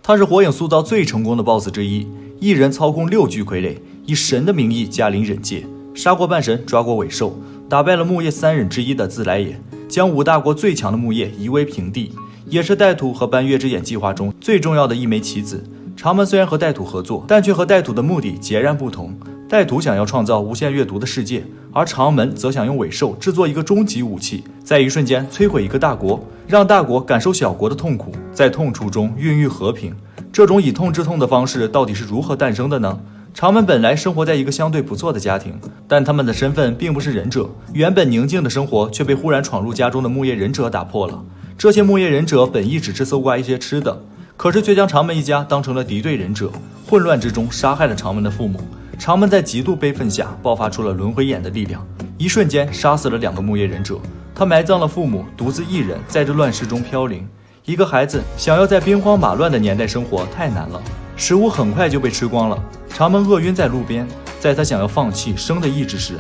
他是火影塑造最成功的 BOSS 之一，一人操控6具傀儡，以神的名义驾临忍界，杀过半神，抓过尾兽，打败了木叶3忍之一的自来也，将5大国最强的木叶夷为平地，也是带土和斑月之眼计划中最重要的一枚棋子。长门虽然和带土合作，但却和带土的目的截然不同。带土想要创造无限阅读的世界，而长门则想用尾兽制作一个终极武器，在一瞬间摧毁一个大国，让大国感受小国的痛苦，在痛楚中孕育和平。这种以痛治痛的方式到底是如何诞生的呢？长门本来生活在一个相对不错的家庭，但他们的身份并不是忍者，原本宁静的生活却被忽然闯入家中的木叶忍者打破了。这些木叶忍者本意只是搜刮一些吃的，可是却将长门一家当成了敌对忍者，混乱之中杀害了长门的父母。长门在极度悲愤下爆发出了轮回眼的力量，一瞬间杀死了2个木叶忍者。他埋葬了父母，独自一人在这乱世中飘零。一个孩子想要在兵荒马乱的年代生活太难了，食物很快就被吃光了。长门饿晕在路边，在他想要放弃生的意志时，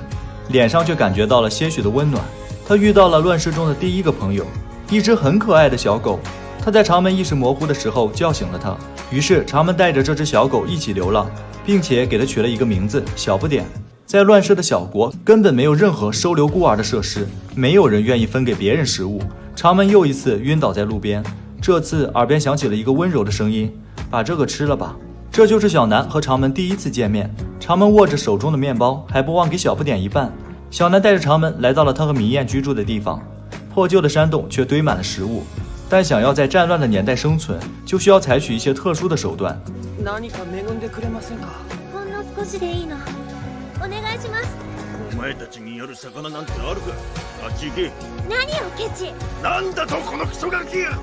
脸上却感觉到了些许的温暖。他遇到了乱世中的第一个朋友，一只很可爱的小狗。他在长门意识模糊的时候叫醒了他，于是长门带着这只小狗一起流浪，并且给它取了一个名字小不点。在乱世的小国根本没有任何收留孤儿的设施，没有人愿意分给别人食物。长门又一次晕倒在路边，这次耳边响起了一个温柔的声音，把这个吃了吧。这就是小南和长门第一次见面。长门握着手中的面包，还不忘给小不点一半。小南带着长门来到了他和迷燕居住的地方，破旧的山洞却堆满了食物，但想要在战乱的年代生存，就需要采取一些特殊的手段。何か恵んでくれませんか？ほんの少しでいいの。お願いします。お前たちにやる魚なんてあるか？あっち行け。何よケチ。なんだとこのクソガキが！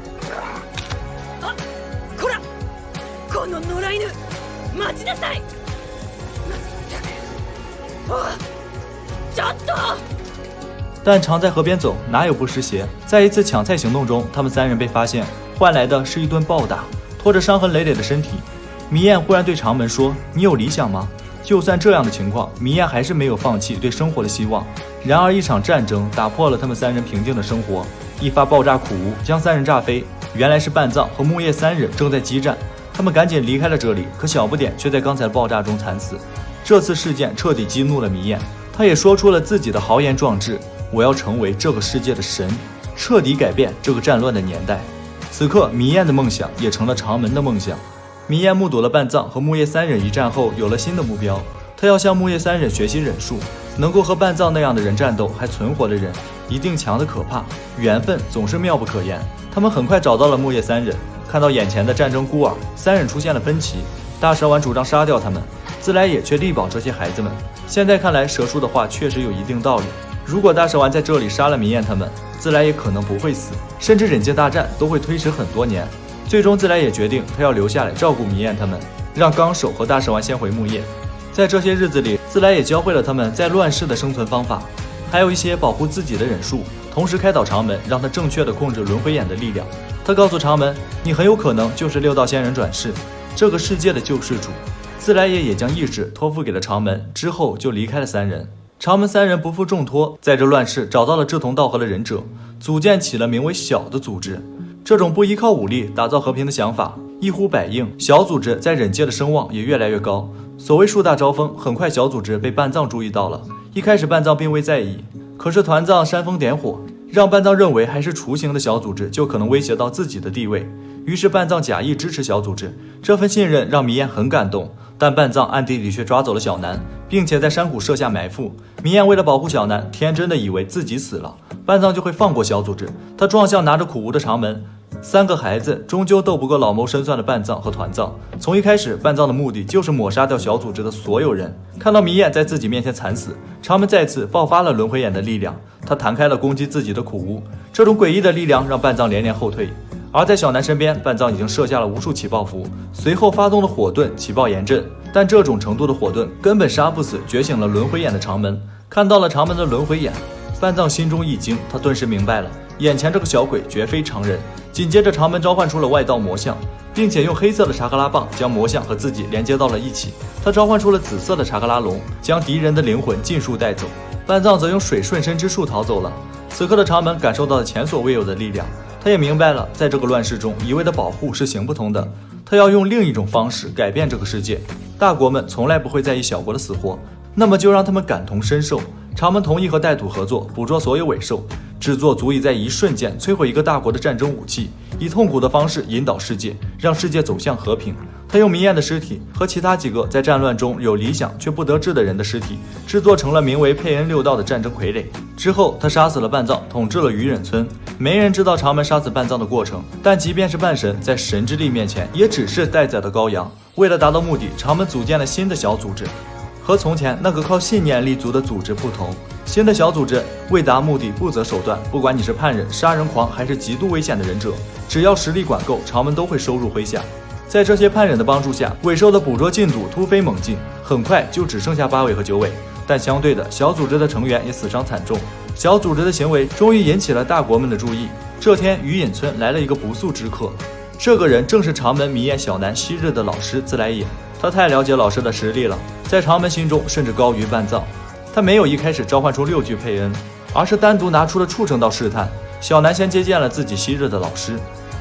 あ、こら！この野良犬！待ちなさい！あ、ちょっと！但常在河边走，哪有不湿鞋？在一次抢菜行动中，他们3人被发现，换来的是一顿暴打，拖着伤痕累累的身体。迷燕忽然对长门说：“你有理想吗？”就算这样的情况，迷燕还是没有放弃对生活的希望。然而，一场战争打破了他们3人平静的生活，一发爆炸苦无将3人炸飞。原来是半藏和木叶3人正在激战，他们赶紧离开了这里，可小不点却在刚才的爆炸中惨死。这次事件彻底激怒了迷燕，他也说出了自己的豪言壮志。我要成为这个世界的神，彻底改变这个战乱的年代。此刻，迷燕的梦想也成了长门的梦想。迷燕目睹了半藏和木叶3忍一战后，有了新的目标。他要向木叶3忍学习忍术，能够和半藏那样的人战斗还存活的人，一定强得可怕。缘分总是妙不可言。他们很快找到了木叶3忍，看到眼前的战争孤儿，3忍出现了分歧。大蛇丸主张杀掉他们，自来也却力保这些孩子们。现在看来，蛇叔的话确实有一定道理。如果大蛇丸在这里杀了迷燕他们，自来也可能不会死，甚至忍界大战都会推迟很多年。最终自来也决定他要留下来照顾迷燕他们，让纲手和大蛇丸先回木叶。在这些日子里，自来也教会了他们在乱世的生存方法，还有一些保护自己的忍术，同时开导长门，让他正确的控制轮回眼的力量。他告诉长门，你很有可能就是6道仙人转世，这个世界的救世主。自来也将意志托付给了长门，之后就离开了3人。长门3人不负重托，在这乱世找到了志同道合的忍者，组建起了名为小的组织。这种不依靠武力打造和平的想法一呼百应，小组织在忍界的声望也越来越高。所谓树大招风，很快小组织被半藏注意到了。一开始半藏并未在意，可是团藏煽风点火，让半藏认为还是雏形的小组织就可能威胁到自己的地位。于是半藏假意支持小组织，这份信任让迷燕很感动。但半藏暗地里却抓走了小南，并且在山谷设下埋伏。迷燕为了保护小南，天真的以为自己死了，半藏就会放过小组织。他撞向拿着苦无的长门，3个孩子终究斗不过老谋深算的半藏和团藏。从一开始，半藏的目的就是抹杀掉小组织的所有人。看到迷燕在自己面前惨死，长门再次爆发了轮回眼的力量，他弹开了攻击自己的苦无。这种诡异的力量让半藏连连后退。而在小南身边，半藏已经设下了无数起爆符，随后发动了火盾起爆炎阵。但这种程度的火盾根本杀不死觉醒了轮回眼的长门。看到了长门的轮回眼，半藏心中一惊，他顿时明白了，眼前这个小鬼绝非常人。紧接着长门召唤出了外道魔像，并且用黑色的查克拉棒将魔像和自己连接到了一起。他召唤出了紫色的查克拉龙，将敌人的灵魂尽数带走。半藏则用水顺身之术逃走了。此刻的长门感受到了前所未有的力量，他也明白了，在这个乱世中，一味的保护是行不通的。他要用另一种方式改变这个世界。大国们从来不会在意小国的死活，那么就让他们感同身受。长门同意和带土合作，捕捉所有尾兽，制作足以在一瞬间摧毁一个大国的战争武器，以痛苦的方式引导世界，让世界走向和平。他用明艳的尸体和其他几个在战乱中有理想却不得志的人的尸体，制作成了名为佩恩六道的战争傀儡。之后，他杀死了半藏，统治了鱼忍村。没人知道长门杀死半藏的过程，但即便是半神，在神之力面前，也只是待宰的羔羊。为了达到目的，长门组建了新的小组织。和从前那个靠信念立足的组织不同，新的小组织为达目的不择手段，不管你是叛人、杀人狂还是极度危险的忍者，只要实力管够，长门都会收入麾下。在这些叛人的帮助下，尾兽的捕捉进度突飞猛进，很快就只剩下8尾和9尾。但相对的，小组织的成员也死伤惨重。小组织的行为终于引起了大国们的注意。这天，鱼隐村来了一个不速之客，这个人正是长门迷眼小南昔日的老师自来也。他太了解老师的实力了，在长门心中甚至高于半藏。他没有一开始召唤出6具佩恩，而是单独拿出了畜生道试探。小南先接见了自己昔日的老师。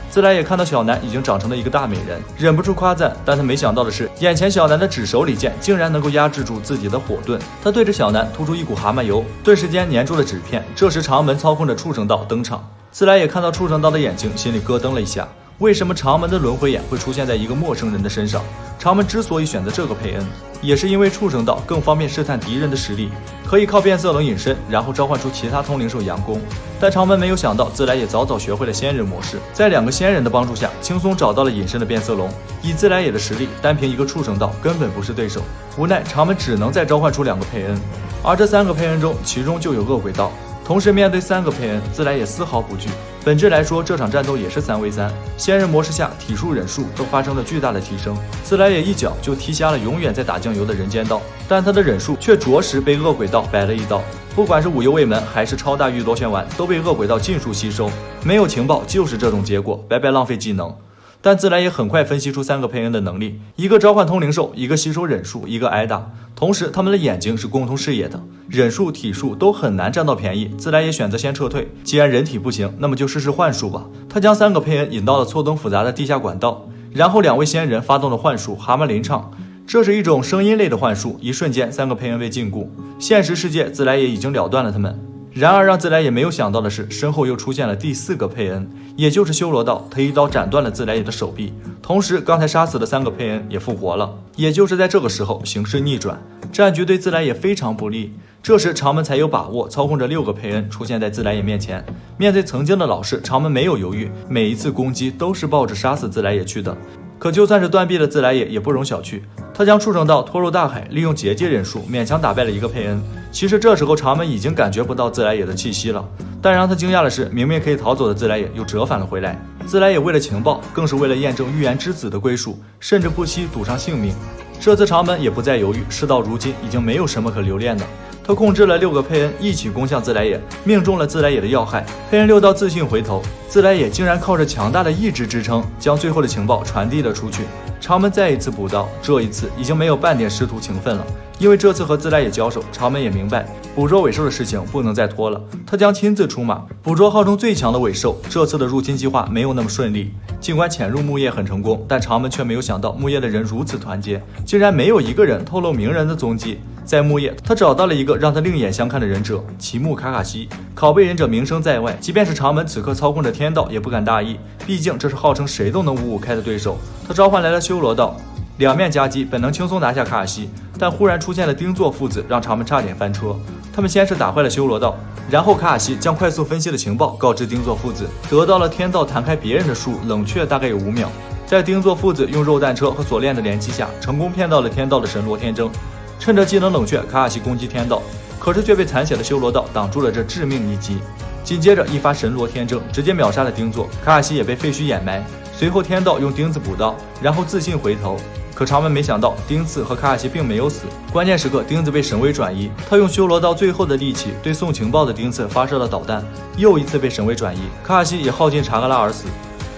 自来也看到小南已经长成了一个大美人，忍不住夸赞，但他没想到的是，眼前小南的纸手里剑竟然能够压制住自己的火盾。他对着小南吐出一股蛤蟆油，顿时间粘住了纸片。这时长门操控着畜生道登场，自来也看到畜生道的眼睛，心里咯噔了一下。为什么长门的轮回眼会出现在一个陌生人的身上？长门之所以选择这个佩恩，也是因为畜生道更方便试探敌人的实力，可以靠变色龙隐身，然后召唤出其他通灵兽佯攻。但长门没有想到，自来也早早学会了仙人模式，在2个仙人的帮助下，轻松找到了隐身的变色龙。以自来也的实力，单凭一个畜生道根本不是对手。无奈长门只能再召唤出2个佩恩，而这3个佩恩中，其中就有恶鬼道。同时面对3个佩恩，自来也丝毫不惧。本质来说，这场战斗也是3v3。仙人模式下，体术、忍术都发生了巨大的提升。自来也一脚就踢瞎了永远在打酱油的人间道，但他的忍术却着实被恶鬼道摆了一刀。不管是五幽卫门还是超大玉螺旋丸，都被恶鬼道尽数吸收。没有情报就是这种结果，白白浪费技能。但自来也很快分析出3个佩恩的能力，一个召唤通灵兽，一个吸收忍术，一个挨打。同时他们的眼睛是共同视野的，忍术、体术都很难占到便宜。自来也选择先撤退，既然人体不行，那么就试试幻术吧。他将3个佩恩引到了错综复杂的地下管道，然后2位仙人发动了幻术蛤蟆吟唱，这是一种声音类的幻术。一瞬间3个佩恩被禁锢，现实世界自来也已经了断了他们。然而让自来也没有想到的是，身后又出现了第4个佩恩，也就是修罗道。他一刀斩断了自来也的手臂，同时刚才杀死的3个佩恩也复活了。也就是在这个时候，形势逆转，战局对自来也非常不利。这时长门才有把握操控着6个佩恩出现在自来也面前。面对曾经的老师，长门没有犹豫，每一次攻击都是抱着杀死自来也去的。可就算是断臂的自来也不容小觑，他将畜生道拖入大海，利用结界忍术勉强打败了1个佩恩。其实这时候长门已经感觉不到自来也的气息了，但让他惊讶的是，明明可以逃走的自来也又折返了回来。自来也为了情报，更是为了验证预言之子的归属，甚至不惜赌上性命。这次长门也不再犹豫，事到如今已经没有什么可留恋的。他控制了6个佩恩一起攻向自来也，命中了自来也的要害。佩恩6道自信回头，自来也竟然靠着强大的意志支撑，将最后的情报传递了出去。长门再一次补刀，这一次已经没有半点师徒情分了，因为这次和自来也交手，长门也明白捕捉尾兽的事情不能再拖了，他将亲自出马捕捉号称最强的尾兽。这次的入侵计划没有那么顺利，尽管潜入木叶很成功，但长门却没有想到木叶的人如此团结，竟然没有一个人透露鸣人的踪迹。在木叶，他找到了一个让他另眼相看的忍者奇木卡卡西。拷贝忍者名声在外，即便是长门此刻操控着天道也不敢大意，毕竟这是号称谁都能五五开的对手。他召唤来了修罗道，两面夹击，本能轻松拿下卡卡西，但忽然出现了丁作父子，让长门差点翻车。他们先是打坏了修罗道，然后卡卡西将快速分析的情报告知丁作父子，得到了天道弹开别人的术，冷却大概有5秒。在丁作父子用肉弹车和锁链的连击下，成功骗到了天道的神罗天征。趁着技能冷却，卡卡西攻击天道，可是却被残血的修罗道挡住了这致命一击。紧接着一发神罗天征直接秒杀了丁作，卡卡西也被废墟掩埋。随后天道用钉子补刀，然后自信回头。可长门没想到钉子和卡卡西并没有死，关键时刻钉子被神威转移，他用修罗道最后的力气对送情报的钉子发射了导弹，又一次被神威转移，卡卡西也耗尽查格拉而死。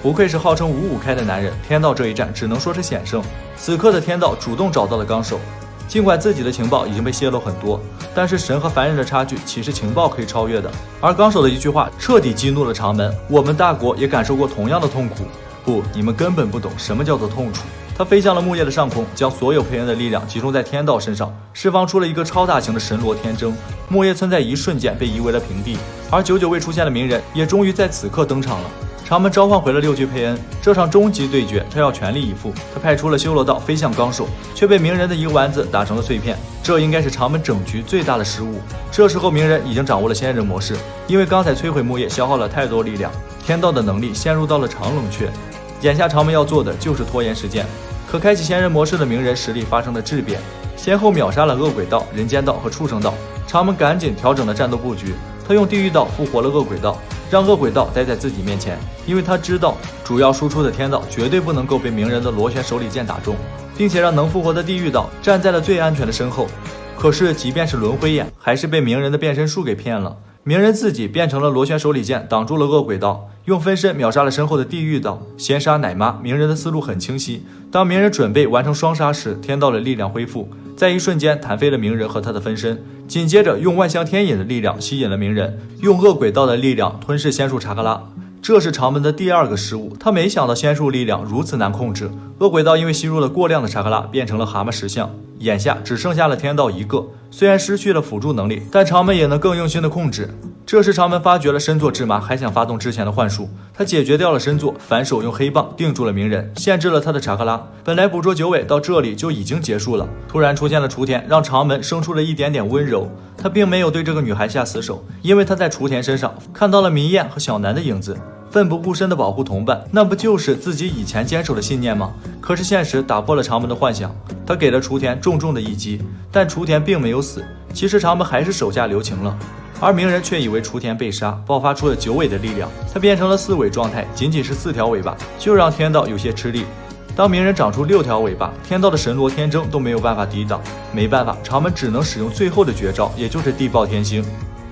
不愧是号称五五开的男人，天道这一战只能说是险胜。此刻的天道主动找到了纲手，尽管自己的情报已经被泄露很多，但是神和凡人的差距岂是情报可以超越的？而纲手的一句话彻底激怒了长门，我们大国也感受过同样的痛苦。不，你们根本不懂什么叫做痛楚。他飞向了木叶的上空，将所有佩恩的力量集中在天道身上，释放出了一个超大型的神罗天征。木叶村在一瞬间被夷为了平地，而久久未出现的鸣人也终于在此刻登场了。长门召唤回了6具佩恩，这场终极对决他要全力以赴。他派出了修罗道飞向纲手，却被鸣人的一个丸子打成了碎片，这应该是长门整局最大的失误。这时候鸣人已经掌握了仙人模式，因为刚才摧毁木叶消耗了太多力量，天道的能力陷入到了长冷却。眼下长门要做的就是拖延时间，可开启仙人模式的鸣人实力发生了质变，先后秒杀了恶鬼道、人间道和畜生道。长门赶紧调整了战斗布局，他用地狱道复活了恶鬼道，让恶鬼道待在自己面前，因为他知道主要输出的天道绝对不能够被鸣人的螺旋手里剑打中，并且让能复活的地狱道站在了最安全的身后。可是即便是轮回眼，还是被鸣人的变身术给骗了。鸣人自己变成了螺旋手里剑，挡住了恶鬼道，用分身秒杀了身后的地狱道，先杀奶妈。鸣人的思路很清晰，当鸣人准备完成双杀时，天道的力量恢复，在一瞬间弹飞了鸣人和他的分身，紧接着用万象天引的力量吸引了鸣人，用恶鬼道的力量吞噬仙术查克拉。这是长门的第2个失误，他没想到仙术力量如此难控制。恶鬼道因为吸入了过量的查克拉，变成了蛤蟆石像，眼下只剩下了天道一个。虽然失去了辅助能力，但长门也能更用心的控制。这时长门发觉了身作芝麻还想发动之前的幻术，他解决掉了身作，反手用黑棒定住了鸣人，限制了他的查克拉。本来捕捉九尾到这里就已经结束了，突然出现了雏田，让长门生出了一点点温柔。他并没有对这个女孩下死手，因为他在雏田身上看到了迷燕和小南的影子。奋不顾身的保护同伴，那不就是自己以前坚守的信念吗？可是现实打破了长门的幻想，他给了雏田重重的一击，但雏田并没有死。其实长门还是手下留情了，而鸣人却以为雏田被杀，爆发出了9尾的力量，他变成了4尾状态，仅仅是4条尾巴就让天道有些吃力。当鸣人长出6条尾巴，天道的神罗天征都没有办法抵挡，没办法，长门只能使用最后的绝招，也就是地爆天星。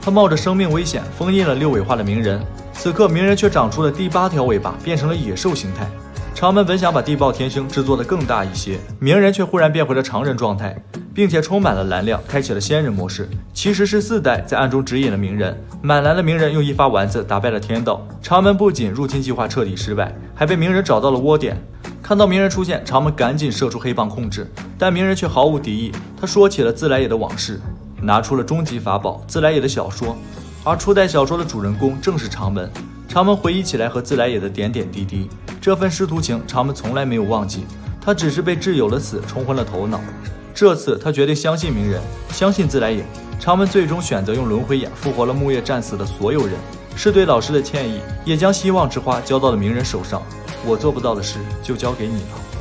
他冒着生命危险封印了6尾化的鸣人，此刻鸣人却长出了第8条尾巴，变成了野兽形态。长门本想把地爆天星制作的更大一些，鸣人却忽然变回了常人状态，并且充满了蓝量，开启了仙人模式。其实是4代在暗中指引了鸣人，满蓝的鸣人用一发丸子打败了天道。长门不仅入侵计划彻底失败，还被鸣人找到了窝点。看到鸣人出现，长门赶紧射出黑棒控制，但鸣人却毫无敌意。他说起了自来也的往事，拿出了终极法宝自来也的小说，而初代小说的主人公正是长门。长门回忆起来和自来也的点点滴滴，这份师徒情长门从来没有忘记，他只是被挚友的死冲昏了头脑。这次他决定相信鸣人，相信自来也。长门最终选择用轮回眼复活了木叶战死的所有人，是对老师的歉意，也将希望之花交到了鸣人手上。我做不到的事就交给你了。